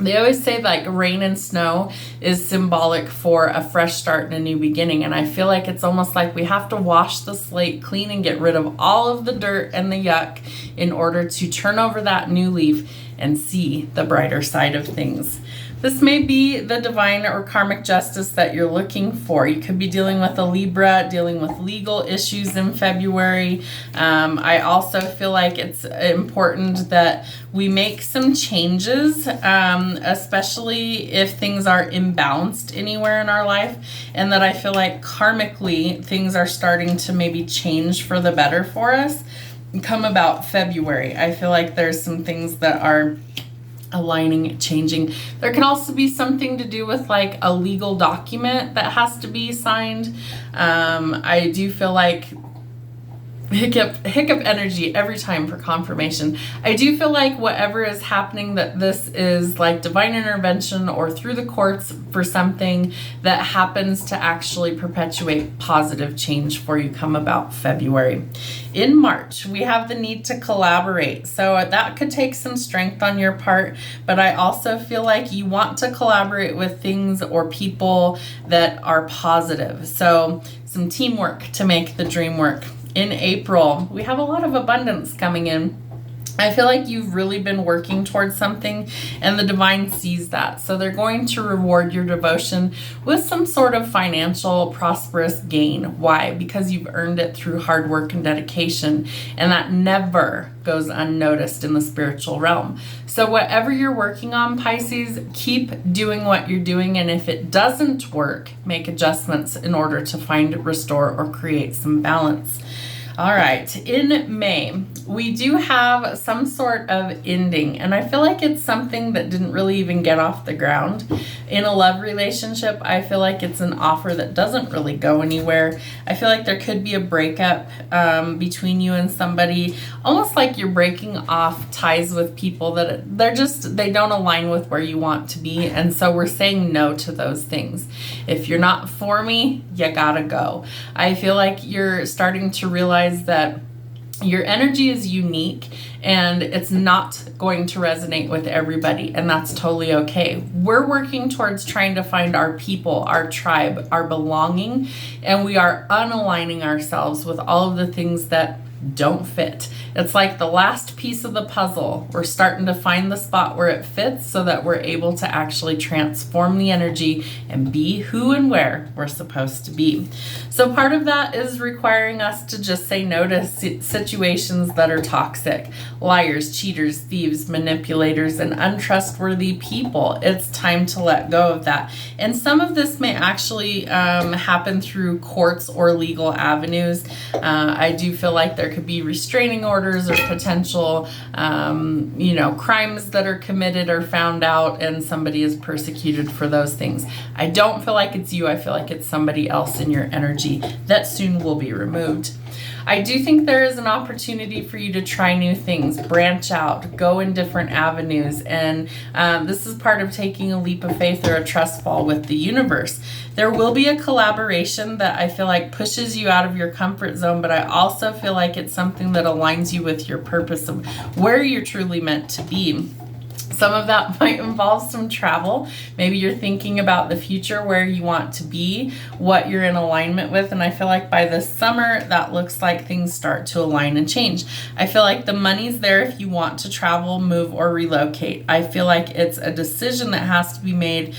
[SPEAKER 1] They always say like rain and snow is symbolic for a fresh start and a new beginning. And I feel like it's almost like we have to wash the slate clean and get rid of all of the dirt and the yuck in order to turn over that new leaf and see the brighter side of things. This may be the divine or karmic justice that you're looking for. You could be dealing with a Libra, dealing with legal issues in February. I also feel like it's important that we make some changes, especially if things are imbalanced anywhere in our life, and that I feel like karmically things are starting to maybe change for the better for us. Come about February, I feel like there's some things that are aligning, changing. There can also be something to do with like a legal document that has to be signed. I do feel like hiccup energy every time for confirmation. I do feel like whatever is happening, that this is like divine intervention or through the courts for something that happens to actually perpetuate positive change for you come about February. In March, we have the need to collaborate. So that could take some strength on your part, but I also feel like you want to collaborate with things or people that are positive. So some teamwork to make the dream work. In April, we have a lot of abundance coming in. I feel like you've really been working towards something and the divine sees that. So they're going to reward your devotion with some sort of financial prosperous gain. Why? Because you've earned it through hard work and dedication, and that never goes unnoticed in the spiritual realm. So whatever you're working on, Pisces, keep doing what you're doing, and if it doesn't work, make adjustments in order to find, restore, or create some balance. All right, in May, we do have some sort of ending, and I feel like it's something that didn't really even get off the ground. In a love relationship, I feel like it's an offer that doesn't really go anywhere. I feel like there could be a breakup between you and somebody, almost like you're breaking off ties with people that they don't align with where you want to be, and so we're saying no to those things. If you're not for me, you gotta go. I feel like you're starting to realize that your energy is unique and it's not going to resonate with everybody, and that's totally okay. We're working towards trying to find our people, our tribe, our belonging, and we are unaligning ourselves with all of the things that don't fit. It's like the last piece of the puzzle. We're starting to find the spot where it fits so that we're able to actually transform the energy and be who and where we're supposed to be. So part of that is requiring us to just say no to situations that are toxic. Liars, cheaters, thieves, manipulators, and untrustworthy people. It's time to let go of that. And some of this may actually happen through courts or legal avenues. I do feel like there could be restraining orders or potential, crimes that are committed or found out, and somebody is persecuted for those things. I don't feel like it's you. I feel like it's somebody else in your energy that soon will be removed. I do think there is an opportunity for you to try new things, branch out, go in different avenues, and this is part of taking a leap of faith or a trust fall with the universe. There will be a collaboration that I feel like pushes you out of your comfort zone, but I also feel like it's something that aligns you with your purpose of where you're truly meant to be. Some of that might involve some travel. Maybe you're thinking about the future, where you want to be, what you're in alignment with. And I feel like by this summer, that looks like things start to align and change. I feel like the money's there if you want to travel, move, or relocate. I feel like it's a decision that has to be made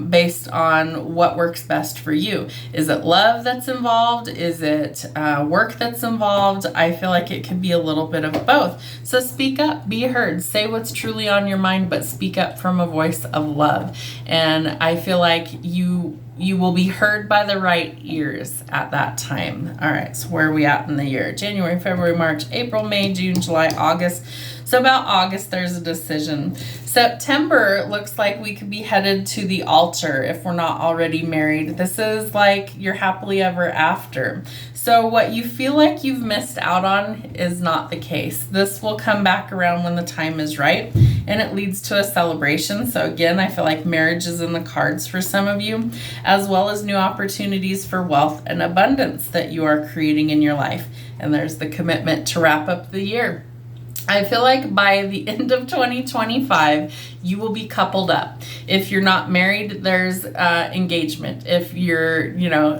[SPEAKER 1] based on what works best for you. Is it love that's involved? Is it work that's involved? I feel like it could be a little bit of both. So speak up, be heard, say what's truly on your mind, but speak up from a voice of love. And I feel like you will be heard by the right ears at that time. All right, so where are we at in the year? January, February, March, April, May, June, July, August. So about August, there's a decision. September looks like we could be headed to the altar if we're not already married. This is like your happily ever after. So what you feel like you've missed out on is not the case. This will come back around when the time is right, and it leads to a celebration. So again, I feel like marriage is in the cards for some of you, as well as new opportunities for wealth and abundance that you are creating in your life. And there's the commitment to wrap up the year. I feel like by the end of 2025, you will be coupled up. If you're not married, there's engagement. If you're,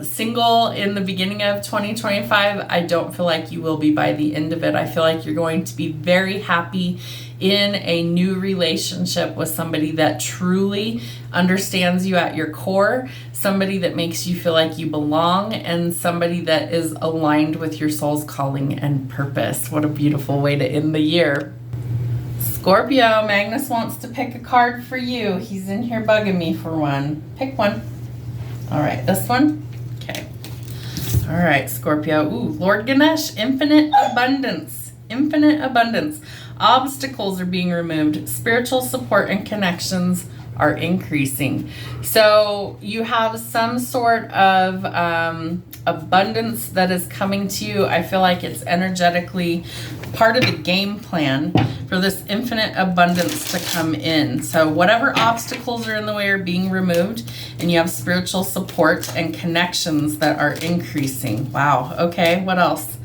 [SPEAKER 1] single in the beginning of 2025, I don't feel like you will be by the end of it. I feel like you're going to be very happy in a new relationship with somebody that truly understands you at your core, somebody that makes you feel like you belong, and somebody that is aligned with your soul's calling and purpose. What a beautiful way to end the year. Scorpio, Magnus wants to pick a card for you. He's in here bugging me for one. Pick one. All right, this one? Okay. All right, Scorpio. Ooh, Lord Ganesh, infinite abundance. Infinite abundance. Obstacles are being removed. Spiritual support and connections are increasing. So you have some sort of abundance that is coming to you. I feel like it's energetically part of the game plan for this infinite abundance to come in. So whatever obstacles are in the way are being removed, and you have spiritual support and connections that are increasing. Wow. Okay, what else?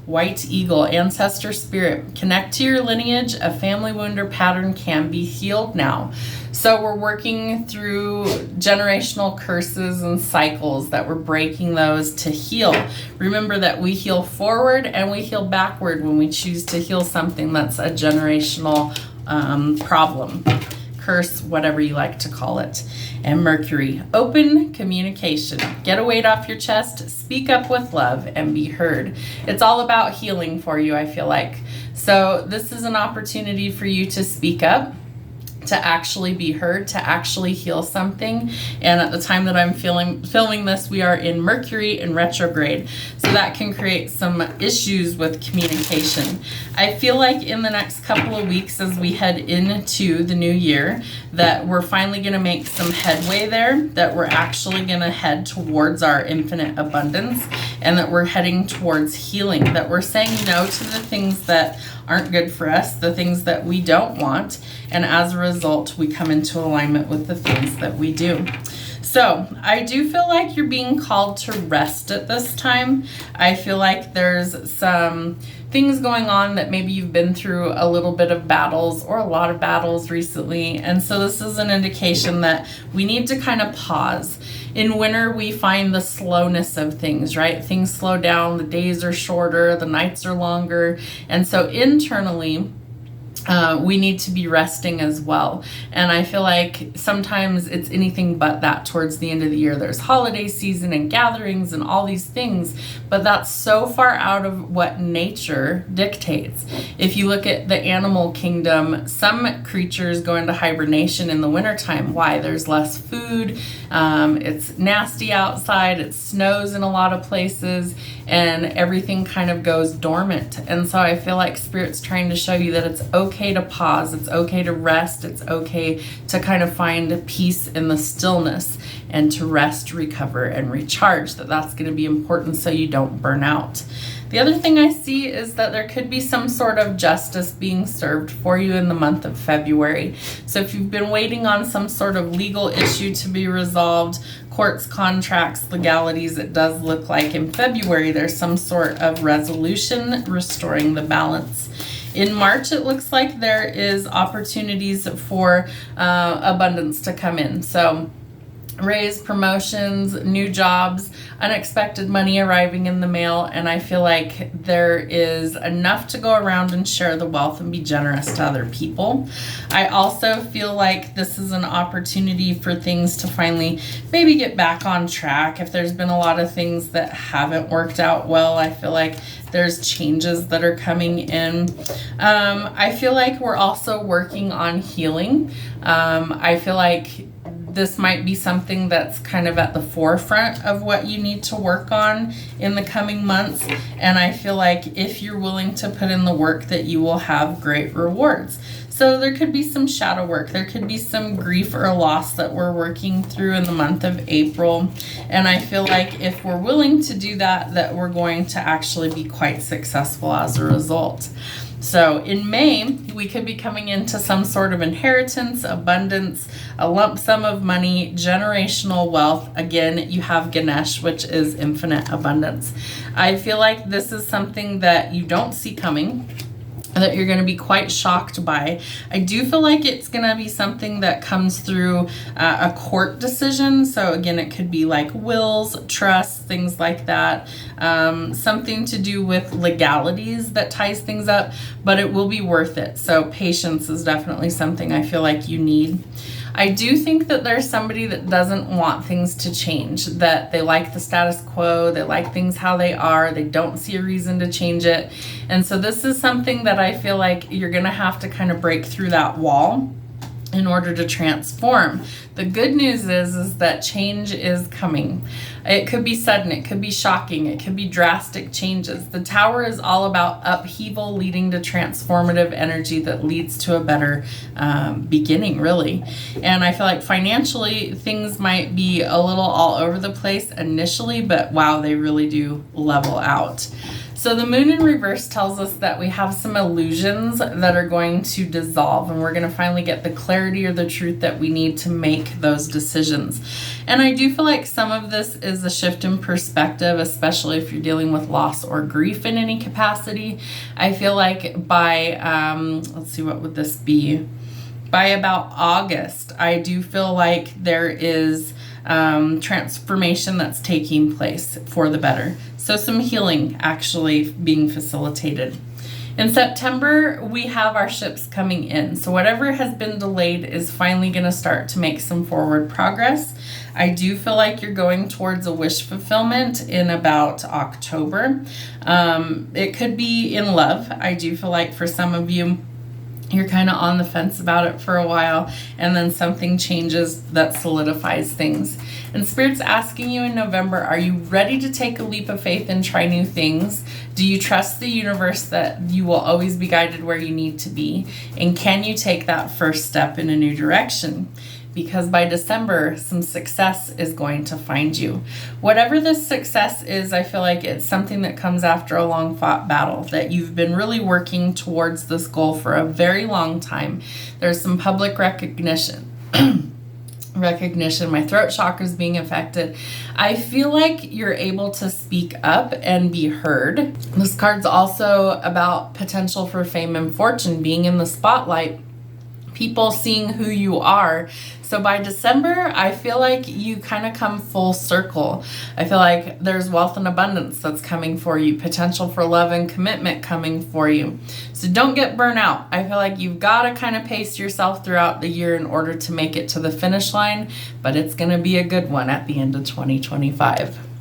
[SPEAKER 1] White eagle, ancestor spirit. Connect to your lineage. A family wound or pattern can be healed now. So we're working through generational curses and cycles that we're breaking those to heal. Remember that we heal forward and we heal backward when we choose to heal something that's a generational problem, curse, whatever you like to call it. And Mercury, open communication. Get a weight off your chest, speak up with love, and be heard. It's all about healing for you, I feel like. So this is an opportunity for you to speak up, to actually be heard, to actually heal something. And at the time that I'm filming this, we are in Mercury in retrograde. So that can create some issues with communication. I feel like in the next couple of weeks as we head into the new year, that we're finally going to make some headway there, that we're actually going to head towards our infinite abundance, and that we're heading towards healing, that we're saying no to the things that aren't good for us, the things that we don't want, and as a result, we come into alignment with the things that we do. So I do feel like you're being called to rest at this time. I feel like there's some things going on that maybe you've been through a little bit of battles or a lot of battles recently. And so this is an indication that we need to kind of pause. In winter, we find the slowness of things, right? Things slow down, the days are shorter, the nights are longer. And so internally, we need to be resting as well. And I feel like sometimes it's anything but that towards the end of the year. There's holiday season and gatherings and all these things, but that's so far out of what nature dictates. If you look at the animal kingdom, some creatures go into hibernation in the wintertime. Why? There's less food. It's nasty outside. It snows in a lot of places, and everything kind of goes dormant. And so I feel like Spirit's trying to show you that it's okay to pause, it's okay to rest, it's okay to kind of find peace in the stillness and to rest, recover, and recharge, that's going to be important so you don't burn out. The other thing I see is that there could be some sort of justice being served for you in the month of February. So if you've been waiting on some sort of legal issue to be resolved, courts, contracts, legalities, it does look like in February there's some sort of resolution restoring the balance. In March, it looks like there is opportunities for abundance to come in. So raise, promotions, new jobs, unexpected money arriving in the mail, and I feel like there is enough to go around and share the wealth and be generous to other people. I also feel like this is an opportunity for things to finally maybe get back on track. If there's been a lot of things that haven't worked out well, I feel like there's changes that are coming in. I feel like we're also working on healing. I feel like this might be something that's kind of at the forefront of what you need to work on in the coming months. And I feel like if you're willing to put in the work, that you will have great rewards. So there could be some shadow work. There could be some grief or loss that we're working through in the month of April. And I feel like if we're willing to do that, that we're going to actually be quite successful as a result. So in May, we could be coming into some sort of inheritance, abundance, a lump sum of money, generational wealth. Again, you have Ganesh, which is infinite abundance. I feel like this is something that you don't see coming. that you're going to be quite shocked by. I do feel like it's going to be something that comes through a court decision. So again, it could be like wills, trusts, things like that. Something to do with legalities that ties things up, but it will be worth it. So patience is definitely something I feel like you need. I do think that there's somebody that doesn't want things to change, that they like the status quo, they like things how they are, they don't see a reason to change it. And so this is something that I feel like you're going to have to kind of break through that wall in order to transform. The good news is that change is coming. It could be sudden, it could be shocking, it could be drastic changes. The Tower is all about upheaval leading to transformative energy that leads to a better beginning, really. And I feel like financially, things might be a little all over the place initially, but wow, they really do level out. So the moon in reverse tells us that we have some illusions that are going to dissolve, and we're going to finally get the clarity or the truth that we need to make those decisions. And I do feel like some of this is a shift in perspective, especially if you're dealing with loss or grief in any capacity. I feel like by, let's see, what would this be? By about August, I do feel like there is transformation that's taking place for the better. So some healing actually being facilitated. In September, we have our ships coming in. So whatever has been delayed is finally going to start to make some forward progress. I do feel like you're going towards a wish fulfillment in about October. It could be in love. I do feel like for some of you, you're kind of on the fence about it for a while, and then something changes that solidifies things. And Spirit's asking you in November, are you ready to take a leap of faith and try new things? Do you trust the universe that you will always be guided where you need to be? And can you take that first step in a new direction? Because by December, some success is going to find you. Whatever this success is, I feel like it's something that comes after a long fought battle, that you've been really working towards this goal for a very long time. There's some public recognition. My throat chakra is being affected. I feel like you're able to speak up and be heard. This card's also about potential for fame and fortune, being in the spotlight, people seeing who you are. So by December, I feel like you kind of come full circle. I feel like there's wealth and abundance that's coming for you, potential for love and commitment coming for you. So don't get burnt out. I feel like you've got to kind of pace yourself throughout the year in order to make it to the finish line, but it's going to be a good one at the end of 2025.